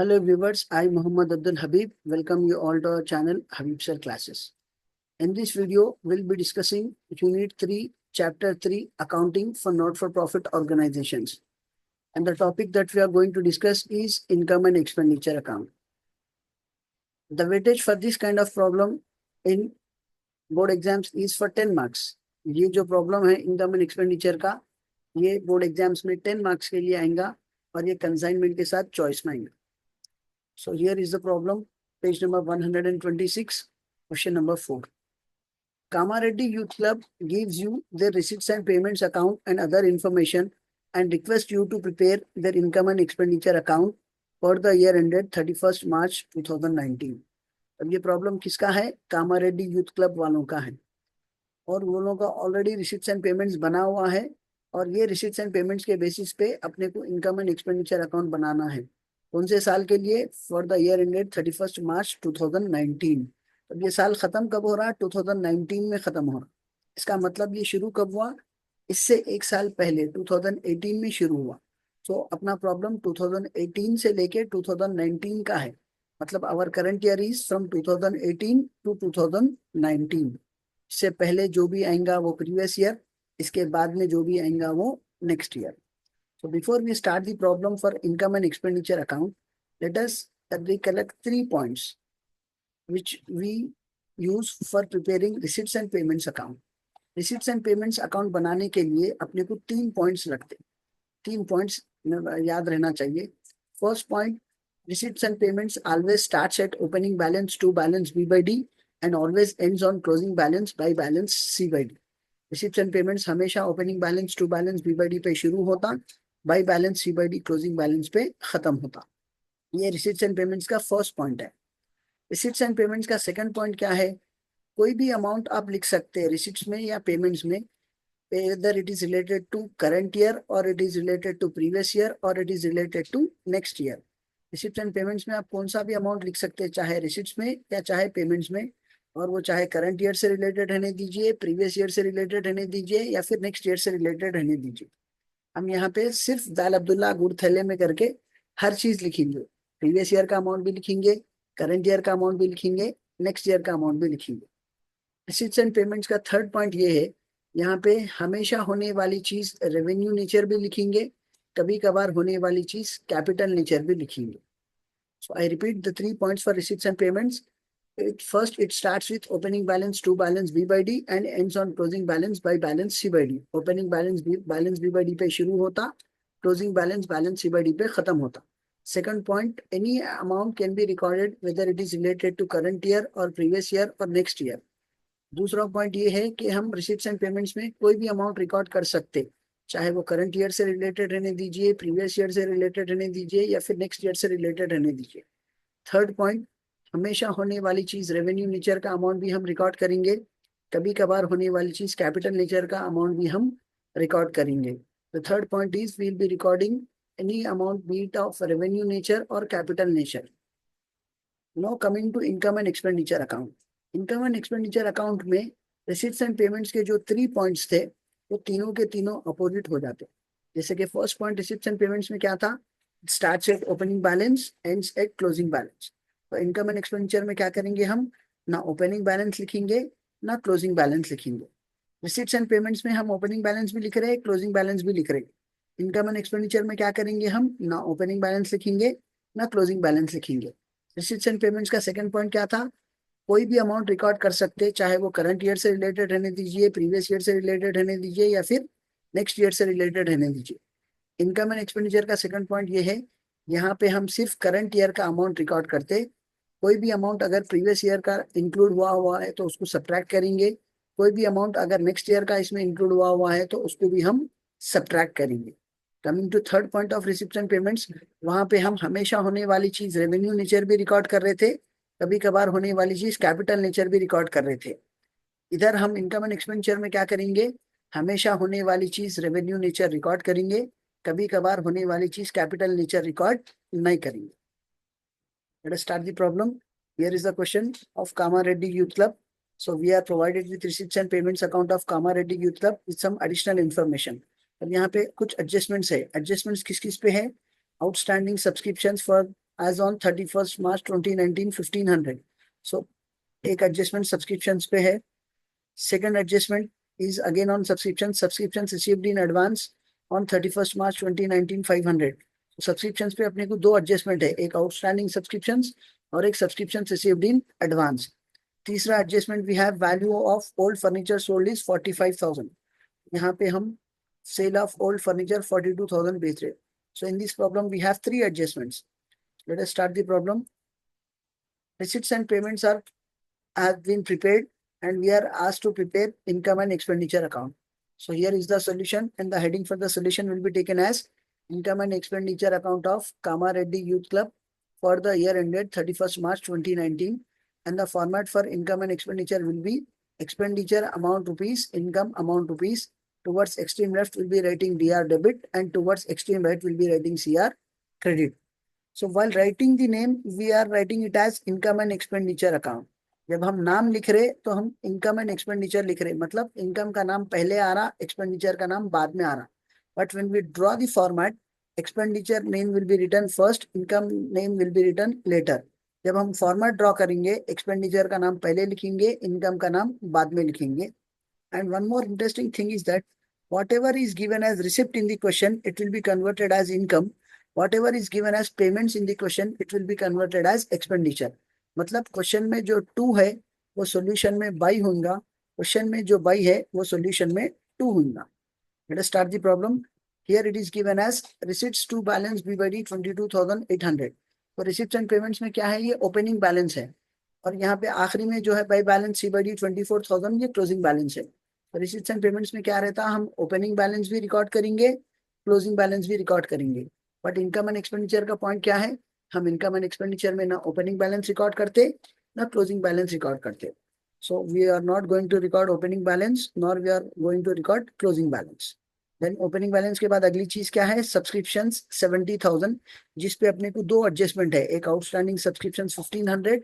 Hello viewers, I Muhammad Abdul Habib welcome you all to our channel Habib Sir Classes. In this video, we'll be discussing Unit 3, Chapter 3, Accounting for Not-for-Profit Organizations. And the topic that we are going to discuss is Income and Expenditure Account. The weightage for this kind of problem in board exams is for 10 marks. ये जो problem है Income and Expenditure का, ये board exams में 10 marks के लिए आएगा और ये consignment के साथ choice में आएगा. So here is the problem, page number 126, question number 4. Kamareddy Youth Club gives you their receipts and payments account and other information and requests you to prepare their income and expenditure account for the year ended 31st March 2019. अब ये problem किसका है? Kamareddy youth club वालों का है और वो लोगों का ऑलरेडी रिसीट्स एंड पेमेंट्स बना हुआ है और ये रिसीट्स एंड पेमेंट्स के बेसिस पे अपने को इनकम एंड एक्सपेंडिचर अकाउंट बनाना है. कौन से साल के लिए? For the year ended 31st मार्च 2019. अब ये साल खत्म कब हो रहा? 2019 में खत्म हो रहा. इसका मतलब ये शुरू कब हुआ? इससे एक साल पहले 2018 में शुरू हुआ. तो अपना प्रॉब्लम 2018 से लेके 2019 का है. मतलब our current year is from 2018 to 2019. इससे पहले जो भी आएगा वो प्रीवियस ईयर, इसके बाद में जो भी आएगा वो next year. So before we start the problem for income and expenditure account, let us recollect 3 points which we use for preparing receipts and payments account. Receipts and payments account बनाने के लिए अपने को 3 points लगते. 3 points याद रहना चाहिए. First point, receipts and payments always starts at opening balance to balance B by D and always ends on closing balance by balance C by D. Receipts and payments हमेशा opening balance to balance B by D पे शुरू होता, by balance C by D closing balance पे खत्म होता. ये receipts and payments का first point है. रिसीट्स एंड पेमेंट्स का सेकंड पॉइंट क्या है? कोई भी अमाउंट आप लिख सकते हैं रिसीट्स में या पेमेंट्स में, whether it is related to current year or it is related to previous year or it is related to next year. Receipts and payments में आप कौन सा भी अमाउंट लिख सकते हैं, चाहे रिसीट्स में या चाहे पेमेंट्स में, और वो चाहे करंट ईयर से रिलेटेड रहने दीजिए, प्रीवियस ईयर से रिलेटेड रहने दीजिए या फिर नेक्स्ट ईयर से रिलेटेड रहने दीजिए. हम यहाँ पे सिर्फ दाल अब्दुल्ला गुड़ थैले में करके हर चीज लिखेंगे. प्रीवियस ईयर का अमाउंट भी लिखेंगे, करंट ईयर का अमाउंट भी लिखेंगे, नेक्स्ट ईयर का अमाउंट भी लिखेंगे. रिसीट्स एंड पेमेंट्स का थर्ड पॉइंट ये है, यहाँ पे हमेशा होने वाली चीज रेवेन्यू नेचर भी लिखेंगे, कभी कभार होने वाली चीज कैपिटल नेचर भी लिखेंगे. So I repeat the 3 points for receipts and payments. First, it starts with opening balance to balance B by D and ends on closing balance by balance C by D. Opening balance B by D पे शुरू होता, closing balance C by D पे खत्म होता. Second point, any amount can be recorded whether it is related to current year or previous year or next year. दूसरा point ये है कि हम रिसीट्स एंड पेमेंट्स में कोई भी अमाउंट रिकॉर्ड कर सकते, चाहे वो करंट ईयर से रिलेटेड रहने दीजिए, प्रीवियस ईयर से रिलेटेड रहने दीजिए या फिर नेक्स्ट ईयर से रिलेटेड रहने दीजिए. थर्ड पॉइंट, हमेशा होने वाली चीज रेवेन्यू नेचर का अमाउंट भी हम रिकॉर्ड करेंगे, कभी कभार होने वाली चीज कैपिटल नेचर का अमाउंट भी हम रिकॉर्ड करेंगे. The third point is we will be recording any amount be it of revenue nature और capital nature. Now coming to income and expenditure account. Income and expenditure account में receipts and payments के जो 3 points थे वो तीनों के तीनों opposite हो जाते. जैसे कि first point receipts and payments में क्या था? Starts at opening balance, ends at closing balance. तो इनकम एंड एक्सपेंडिचर में क्या करेंगे? हम ना ओपनिंग बैलेंस लिखेंगे ना क्लोजिंग बैलेंस लिखेंगे. रिसीट्स एंड पेमेंट्स में हम ओपनिंग बैलेंस भी लिख रहे हैं, क्लोजिंग बैलेंस भी लिख रहे हैं. इनकम एंड एक्सपेंडिचर में क्या करेंगे? हम ना ओपनिंग बैलेंस लिखेंगे ना क्लोजिंग बैलेंस लिखेंगे. रिसीट्स एंड पेमेंट्स का सेकंड पॉइंट क्या था? कोई भी अमाउंट रिकॉर्ड कर सकते, चाहे वो करंट ईयर से रिलेटेड रहने दीजिए, प्रीवियस ईयर से रिलेटेड रहने दीजिए या फिर नेक्स्ट ईयर से रिलेटेड रहने दीजिए. इनकम एंड एक्सपेंडिचर का सेकंड पॉइंट ये है, यहाँ पे हम सिर्फ करंट ईयर का अमाउंट रिकॉर्ड करते. कोई भी अमाउंट अगर प्रीवियस ईयर का इंक्लूड हुआ है तो उसको सब्ट्रैक्ट करेंगे, कोई भी अमाउंट अगर नेक्स्ट ईयर का इसमें इंक्लूड हुआ है तो उसको भी हम सब्ट्रैक्ट करेंगे. Coming to third point of receipts and payments, वहां पे हम हमेशा होने वाली चीज रेवेन्यू नेचर भी रिकॉर्ड कर रहे थे, कभी कभार होने वाली चीज कैपिटल नेचर भी रिकॉर्ड कर रहे थे. इधर हम इनकम एंड एक्सपेंडिचर में क्या करेंगे? हमेशा होने वाली चीज रेवेन्यू नेचर रिकॉर्ड करेंगे, कभी कभार होने वाली चीज कैपिटल नेचर रिकॉर्ड नहीं करेंगे. Let us start the problem. Here is the question of Kamareddy Youth Club. So we are provided with receipts and payments account of Kamareddy Youth Club with some additional information. अब यहाँ पे कुछ adjustments है. Adjustments किस किस पे है? Outstanding subscriptions for as on 31st March 2019 1500. So एक adjustment subscriptions पे है. Second adjustment is again on subscriptions received in advance on 31st March 2019 500. Subscriptions पे अपने को दो adjustment है, एक outstanding subscriptions और एक subscriptions received in advance. तीसरा adjustment we have value of old furniture sold is 45,000. यहाँ पे हम sale of old furniture 42,000 बेच रहे. So in this problem we have three adjustments. Let us start the problem. Receipts and payments have been prepared and we are asked to prepare income and expenditure account. So here is the solution, and the heading for the solution will be taken as income and expenditure account of Kama Reddy Youth Club for the year ended 31st March 2019, and the format for income and expenditure will be expenditure amount rupees, income amount rupees. Towards extreme left will be writing DR debit and towards extreme right will be writing CR credit. So while writing the name, we are writing it as income and expenditure account. जब हम नाम लिख रहे तो हम income and expenditure लिख रहे, मतलब इनकम का नाम पहले आ रहा, एक्सपेंडिचर का नाम बाद में आ रहा. But when we draw the format, expenditure name will be written first, income name will be written later. जब हम फॉर्मेट ड्रॉ करेंगे, एक्सपेंडिचर का नाम पहले लिखेंगे, इनकम का नाम बाद में लिखेंगे. And one more interesting thing is that whatever is given as receipt in the question, it will be converted as income. Whatever is given as payments in the question, it will be converted as expenditure. मतलब question में जो 2 है वो solution में by होगा, question में जो by है वो सॉल्यूशन में 2 होगा. Let us start the problem. Here it is given as receipts to balance BYD 22,800. तो receipts and payments में क्या है, ये ओपनिंग बैलेंस है, और यहाँ पे आखिरी में जो है बाई बैलेंस CBD 24,000, ये क्लोजिंग बैलेंस है. रिसीट्स एंड पेमेंट्स में क्या रहता है, हम ओपनिंग बैलेंस भी रिकॉर्ड करेंगे, क्लोजिंग बैलेंस भी रिकॉर्ड करेंगे. बट इनकम एंड एक्सपेंडिचर का पॉइंट क्या है, हम इनकम एंड एक्सपेंडिचर में ना ओपनिंग बैलेंस रिकॉर्ड करते ना क्लोजिंग बैलेंस रिकॉर्ड करते. So we are not going to record opening balance nor we are going to record closing balance. Then opening balance के बाद अगली चीज क्या है, सब्सक्रिप्शंस 70,000, जिसपे अपने को दो एडजस्टमेंट है, एक आउटस्टैंडिंग सब्सक्रिप्शन 1500,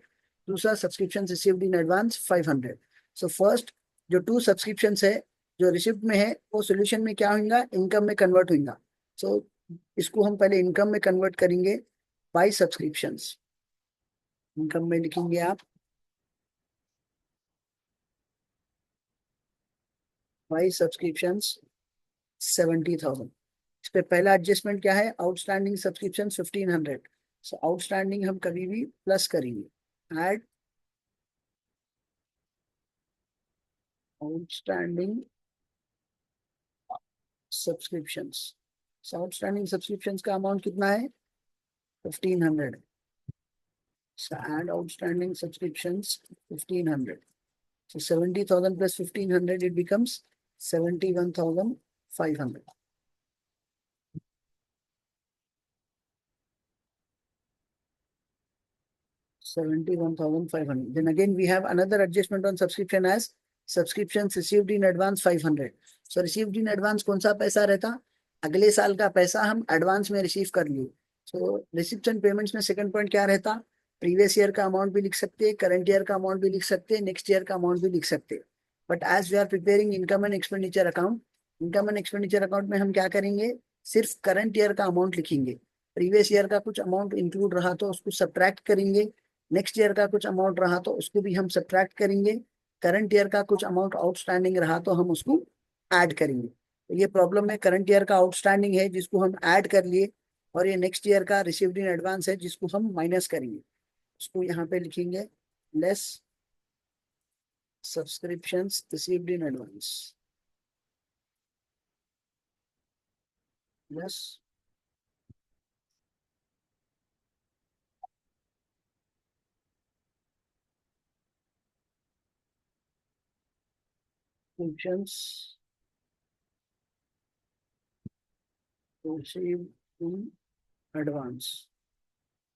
दूसरा subscription received in advance 500. So first जो 2 सब्सक्रिप्शन है जो रिसिप्ट में है वो सोल्यूशन में क्या होगा, इनकम में कन्वर्ट होगा. सो इसको हम पहले इनकम में कन्वर्ट करेंगे बाय सब्सक्रिप्शंस. इनकम में लिखेंगे आप बाय सब्सक्रिप्शंस 70,000. इस पे पहला एडजस्टमेंट क्या है, आउटस्टैंडिंग सब्सक्रिप्शन 1500. सो आउटस्टैंडिंग हम कभी भी प्लस करेंगे, add outstanding subscriptions. Outstanding subscriptions का अमाउंट कितना है, 1500. So add outstanding subscriptions 1500. So 70,000 plus 1500, it becomes 71,500. $71,500. Then again we have another adjustment on subscription as subscriptions received in advance 500. So received in advance कौन सा पैसा रहता, अगले साल का पैसा हम एडवांस में रिसीव कर लिए. सो रिसिप्ट एंड पेमेंट्स में सेकंड पॉइंट क्या रहता, प्रीवियस ईयर का अमाउंट भी लिख सकते, करंट ईयर का अमाउंट भी लिख सकते, नेक्स्ट ईयर का अमाउंट भी लिख सकते. But as we are preparing income and expenditure account, income and expenditure account में हम क्या करेंगे, सिर्फ करंट ईयर का अमाउंट लिखेंगे. प्रीवियस ईयर का कुछ अमाउंट इंक्लूड रहा तो उसको सब्ट्रैक्ट करेंगे, नेक्स्ट ईयर का कुछ अमाउंट रहा तो उसको भी हम सब्ट्रैक्ट करेंगे, करंट ईयर का कुछ अमाउंट आउटस्टैंडिंग रहा तो हम उसको ऐड करेंगे. तो ये प्रॉब्लम में करंट ईयर का आउटस्टैंडिंग है जिसको हम ऐड कर लिए, और ये नेक्स्ट ईयर का रिसीव्ड इन एडवांस है जिसको हम माइनस करेंगे. उसको यहाँ पे लिखेंगे less subscriptions received in advance, less subscriptions received in advance.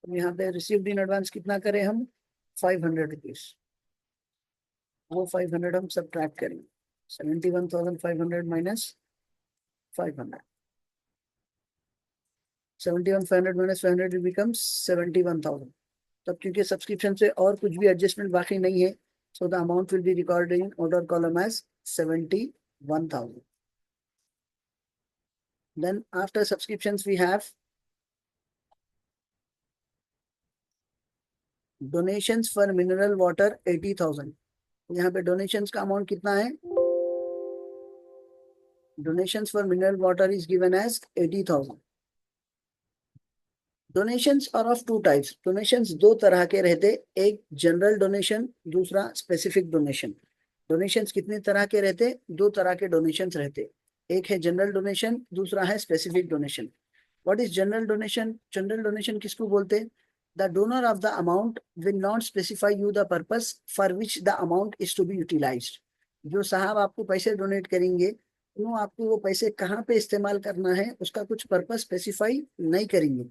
यहाँ पे रिसीव्ड इन एडवांस कितना करें हम, 500 रुपीज. वो 500 हम सब्ट्रैक्ट करेंगे, 71,500 माइनस 500. 71,500 minus 500 it becomes 71,000. तब क्योंकि सब्सक्रिप्शन से और कुछ भी एडजस्टमेंट बाकी नहीं है, so the amount will be recorded in order column as 71,000. Then after subscriptions we have donations for mineral water 80,000। यहाँ पे डोनेशंस का अमाउंट कितना है? Donations for mineral water is given as 80,000। Donations are of two types. डोनेशंस दो तरह के रहते, एक जनरल डोनेशन, दूसरा स्पेसिफिक डोनेशन। डोनेशंस कितने तरह के रहते? दो तरह के डोनेशंस रहते, एक है जनरल डोनेशन, दूसरा है specific donation. What is general donation? General donation किसको बोलते? The donor of the amount will not specify you the purpose for which the amount is to be utilised. जो साहब आपको पैसे डोनेट करेंगे, वो आपको वो पैसे कहाँ पे इस्तेमाल करना है उसका कुछ पर्पस स्पेसिफाई नहीं करेंगे,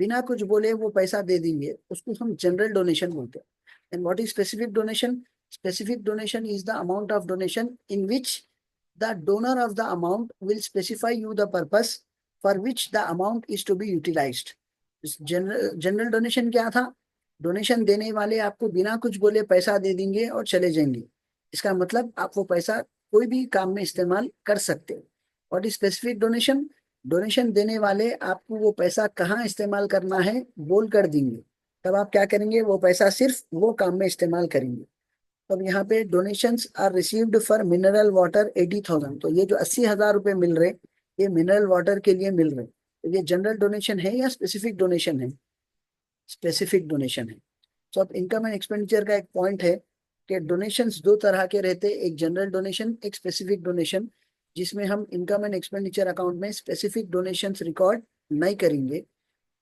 बिना कुछ बोले वो पैसा दे देंगे, उसको हम जनरल डोनेशन बोलते हैं। And what is specific donation? Specific donation is the amount of donation in which the donor of the amount will specify you the purpose for which the amount is to be utilized. General donation क्या था? Donation देने वाले आपको बिना कुछ बोले पैसा दे देंगे और चले जाएंगे, इसका मतलब आप वो पैसा कोई भी काम में इस्तेमाल कर सकते हो। और स्पेसिफिक डोनेशन, डोनेशन देने वाले आपको वो पैसा कहाँ इस्तेमाल करना है बोल कर देंगे, तब आप क्या करेंगे? वो पैसा सिर्फ वो काम में इस्तेमाल करेंगे। अब यहाँ पे donations are received for mineral water 80,000, तो ये जो 80,000 रुपए मिल रहे, ये मिनरल वाटर के लिए मिल रहे, तो ये जनरल डोनेशन है या स्पेसिफिक डोनेशन है? स्पेसिफिक डोनेशन है। तो अब इनकम एंड एक्सपेंडिचर का एक पॉइंट है कि डोनेशंस दो तरह के रहते, एक जनरल डोनेशन, एक स्पेसिफिक डोनेशन, जिसमें हम इनकम एंड एक्सपेंडिचर अकाउंट में स्पेसिफिक डोनेशंस रिकॉर्ड नहीं करेंगे,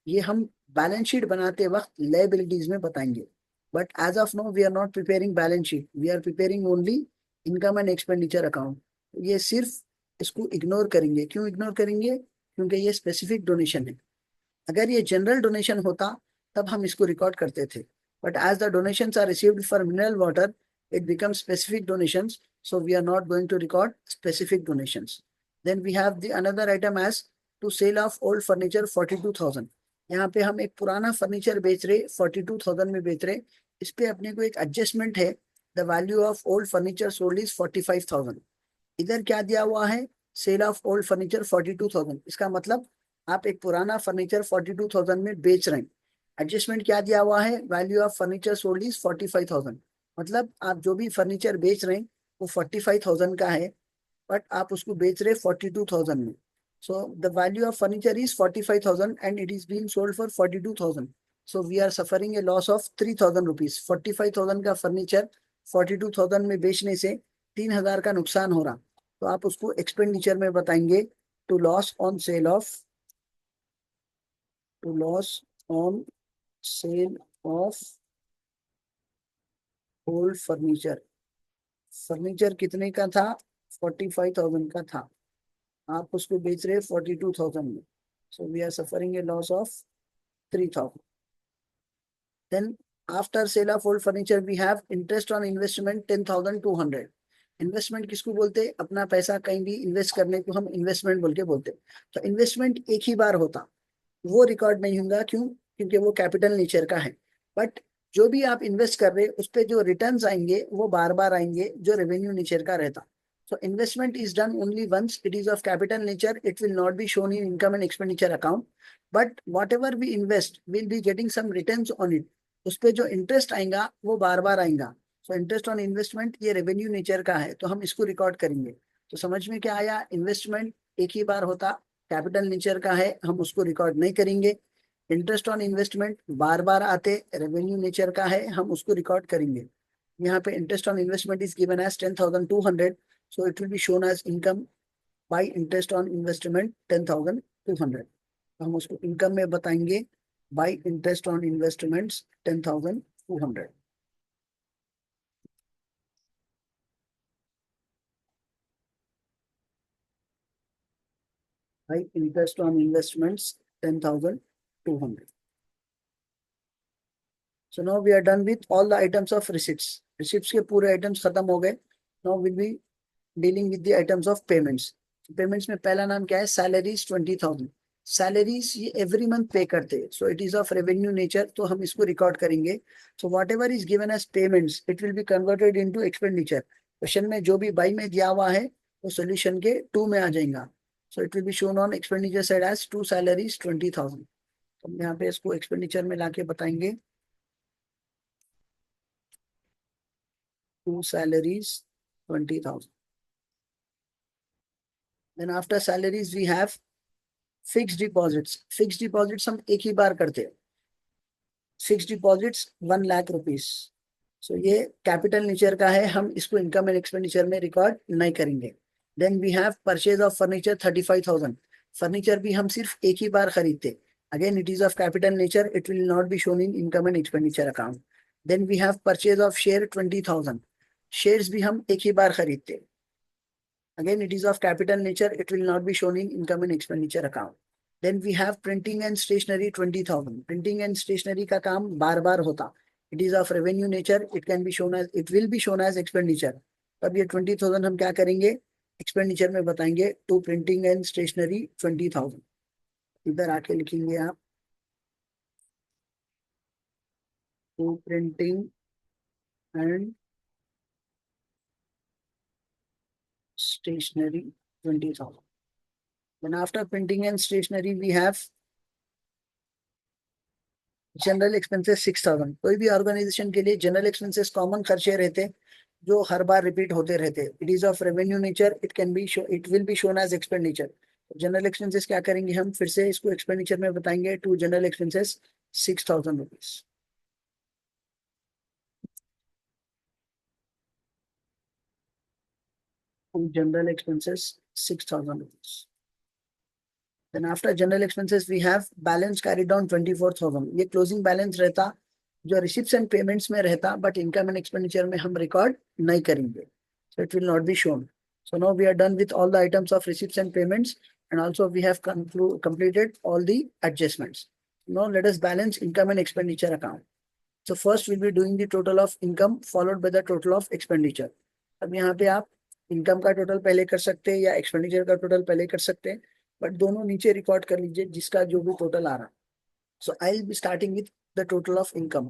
ये हम बैलेंस शीट बनाते वक्त लायबिलिटीज में बताएंगे। But as of now we are not preparing balance sheet, we are preparing only income and expenditure account. ये सिर्फ इसको इग्नोर करेंगे। क्यों इग्नोर करेंगे? क्योंकि ये स्पेसिफिक डोनेशन है। अगर ये जनरल डोनेशन होता तब हम इसको रिकॉर्ड करते थे, but as the donations are received for mineral water it becomes specific donations, so we are not going to record specific donations. Then we have the another item as to sale of old furniture 42,000। यहाँ पे हम एक पुराना furniture बेच रहे, 42,000 में बेच रहे, इस पे अपने को एक एडजस्टमेंट है, the value of old furniture sold is 45,000। इधर क्या दिया हुआ है? सेल ऑफ ओल्ड फर्नीचर 42,000, इसका मतलब आप एक पुराना फर्नीचर 42,000 में बेच रहे हैं। एडजस्टमेंट क्या दिया हुआ है? Value of furniture sold is 45,000, मतलब आप जो भी फर्नीचर बेच रहे हैं वो 45,000 का है, बट आप उसको बेच रहे 42,000 में। So the value of furniture is 45,000 and it is being sold for 42,000। So we are suffering a loss of 3,000 rupees. 45,000 का फर्नीचर 42,000 में बेचने से 3,000 का नुकसान हो रहा, तो आप उसको एक्सपेंडिचर में बताएंगे to loss on sale of, to loss on sale of old furniture. Furniture कितने का था? 45,000 का था, आप उसको बेच रहे 42,000 में, so we are suffering a loss of 3,000। Then after sale of old furniture we have interest on investment 10,200। Investment किसको बोलते हैं? अपना पैसा कहीं भी इन्वेस्ट करने को हम इन्वेस्टमेंट बोल के बोलते हैं। तो इन्वेस्टमेंट एक ही बार होता, वो रिकॉर्ड नहीं होगा। क्यों? क्योंकि वो कैपिटल नेचर का है। बट जो भी आप इन्वेस्ट कर रहे हैं उस पे जो रिटर्न्स आएंगे वो बार बार आएंगे, जो रेवेन्यू नेचर का रहता। So investment is done only once. It is of capital nature. It will not be shown in income and expenditure account. But whatever we invest, we'll be getting some returns on it. उस पे जो interest आएगा वो बार बार आएगा। So interest on investment ये revenue nature का है, तो हम इसको रिकॉर्ड करेंगे। तो समझ में क्या आया? इन्वेस्टमेंट एक ही बार होता, कैपिटल नेचर का है, हम उसको रिकॉर्ड नहीं करेंगे। इंटरेस्ट ऑन इन्वेस्टमेंट बार बार आते, रेवेन्यू नेचर का है, हम उसको रिकॉर्ड करेंगे। यहाँ पे interest on investment is given as 10,200, so it will be shown as income by interest on investment 10,200। हम उसको इनकम में बताएंगे by interest on investments 10,200। by interest on investments 10,200। so now we are done with all the items of receipts। receipts के पूरे items खत्म हो गए। now we'll be dealing with the items of payments। Payments में पहला नाम क्या है? सैलरीज 20,000। सैलरीज ये एवरी मंथ पे करते हैं, so it is of revenue nature, तो हम इसको रिकॉर्ड करेंगे। So whatever is given as payments it will be converted into expenditure. Question में जो भी बाई में दिया हुआ है वो सोल्यूशन के 2 में आ जाएगा। So it will be shown on expenditure side as to salaries 20,000। तो हम यहाँ पे इसको एक्सपेंडिचर में लाके बताएंगे 2 salaries, 20,000. Then after salaries we have fixed deposits. Fixed deposits हम एक ही बार करते हैं. Fixed deposits 1 lakh rupees. So ये कैपिटल नेचर का है, हम इसको इनकम एंड एक्सपेंडिचर में रिकॉर्ड नहीं करेंगे. Then we have purchase of furniture 35,000. Furniture भी हम सिर्फ एक ही बार खरीदते. Again it is of capital nature, it will not be shown in income and expenditure account. Then we have purchase of share 20,000. Shares भी हम एक ही बार खरीदते. Again, it is of capital nature. It will not be shown in income and expenditure account. Then we have printing and stationery 20,000. Printing and stationery का काम बार बार होता. It is of revenue nature. It can be shown as, it will be shown as expenditure. तब ये 20,000 हम क्या करेंगे? Expenditure में बताएंगे to printing and stationery 20,000. इधर आके लिखेंगे आप to printing and stationery 20,000. Then after printing and stationery we have general expenses 6,000. कोई भी ऑर्गेनाइजेशन के लिए जनरल एक्सपेंसेस कॉमन खर्चे रहते जो हर बार रिपीट होते रहते. It is of revenue nature, it can be it will be shown as expenditure. General expenses क्या करेंगे हम, फिर से इसको एक्सपेंडिचर में बताएंगे to general expenses 6,000 rupees. General expenses 6,000 rupees. Then after general expenses we have balance carried down 24,000. ये closing balance रहता जो receipts and payments में रहता, but income and expenditure में हम record नहीं करेंगे. So it will not be shown. So now we are done with all the items of receipts and payments, and also we have completed all the adjustments. Now let us balance income and expenditure account. So first we'll be doing the total of income followed by the total of expenditure. अब यहाँ पे आप income का total पहले कर सकते हैं या एक्सपेंडिचर का टोटल पहले कर सकते हैं, बट दोनों नीचे रिकॉर्ड कर लीजिए जिसका जो भी टोटल आ रहा. So I will be starting with the total of income.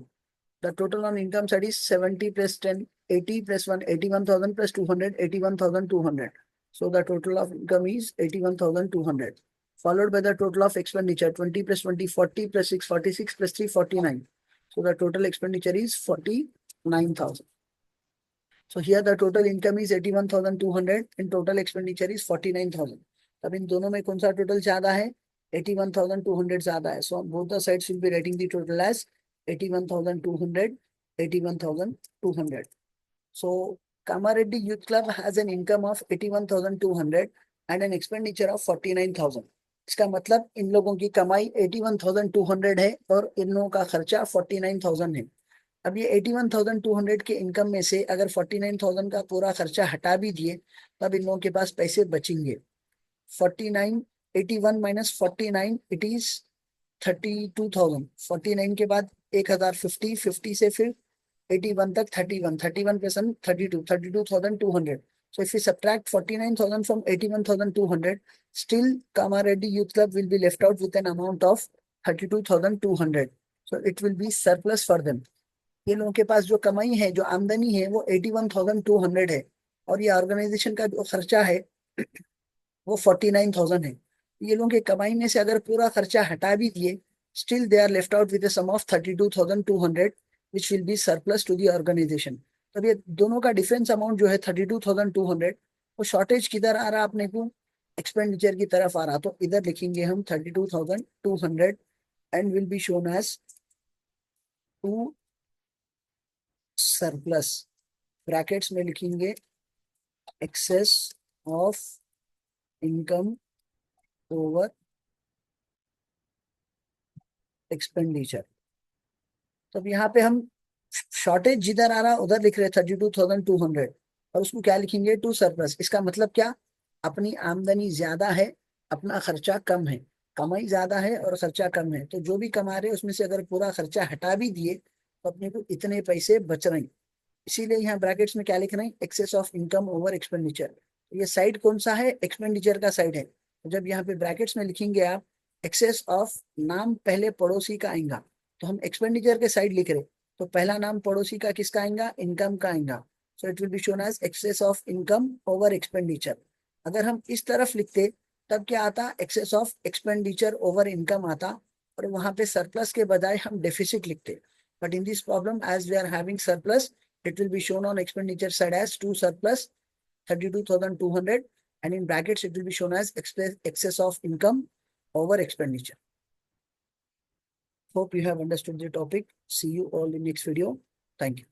The total on income side is 70 plus 10 80 plus 1 81,000 plus 200 81,200. So the total of income is 81,200, followed by the total of expenditure 20 plus 20 40 plus 6 46 plus 3 49. So the total expenditure is 49,000. So here the total income is 81,200 and total expenditure is 49,000. अब इन दोनों में कौन सा total ज्यादा है? 81,200 ज्यादा है. So both the sides will be writing the total as 81,200, 81,200. So Kamareddy Youth Club has an income of 81,200 and an expenditure of 49,000. इसका मतलब इन लोगों की कमाई 81,200 है और इन लोगों का खर्चा 49,000 है. अब ये 81,200 के इनकम में से अगर 49,000 का पूरा खर्चा हटा भी दिए तब इन लोगों के पास पैसे बचेंगे. 49 81 minus 49 it is 32,000. 49 के बाद 1,000 50 से फिर 81 तक 31 plus 32,200. So if we subtract 49,000 from 81,200, still Kamareddy Youth Club will be left out with an amount of 32,200. So it will be surplus for them. ये लोगों के पास जो कमाई है, जो आमदनी है वो 81,200 है और ये ऑर्गेनाइजेशन का जो खर्चा है वो 49,000 है. ये लोगों के कमाई में से अगर पूरा खर्चा हटा भी दिए still they are left out with a sum of 32,200 which will be surplus to the organization. तो ये दोनों का डिफरेंस अमाउंट जो है 32,200 वो शॉर्टेज किधर आ रहा अपने को? एक्सपेंडिचर की तरफ आ रहा. तो इधर लिखेंगे हम 32,200 and will be shown as to surplus. Brackets में लिखेंगे excess of income over expenditure. तो यहाँ पे हम शॉर्टेज जिधर आ रहा उधर लिख रहे 32,200 और उसको क्या लिखेंगे? To surplus. इसका मतलब क्या? अपनी आमदनी ज्यादा है, अपना खर्चा कम है. कमाई ज्यादा है और खर्चा कम है, तो जो भी कमा रहे उसमें से अगर पूरा खर्चा हटा भी दिए तो अपने को इतने पैसे बच रहे हैं. इसीलिए यहाँ ब्रैकेट्स में क्या लिख रहे हैं? Excess of income over expenditure. ये साइड कौन सा है? एक्सपेंडिचर का साइड है. तो जब यहाँ पे ब्रैकेट्स में लिखेंगे आप एक्सेस ऑफ, नाम पहले पड़ोसी का आएगा, तो हम एक्सपेंडिचर के साइड लिख रहे तो पहला नाम पड़ोसी का किसका आएगा? इनकम का आएगा. So it will be shown as excess of income over expenditure. अगर हम इस तरफ लिखते तब क्या आता? Excess of expenditure over income आता और वहां पे सरप्लस के बजाय हम डेफिसिट लिखते. But in this problem as we are having surplus it will be shown on expenditure side as to surplus 32,200, and in brackets it will be shown as excess of income over expenditure. Hope you have understood the topic. See you all in next video. Thank you.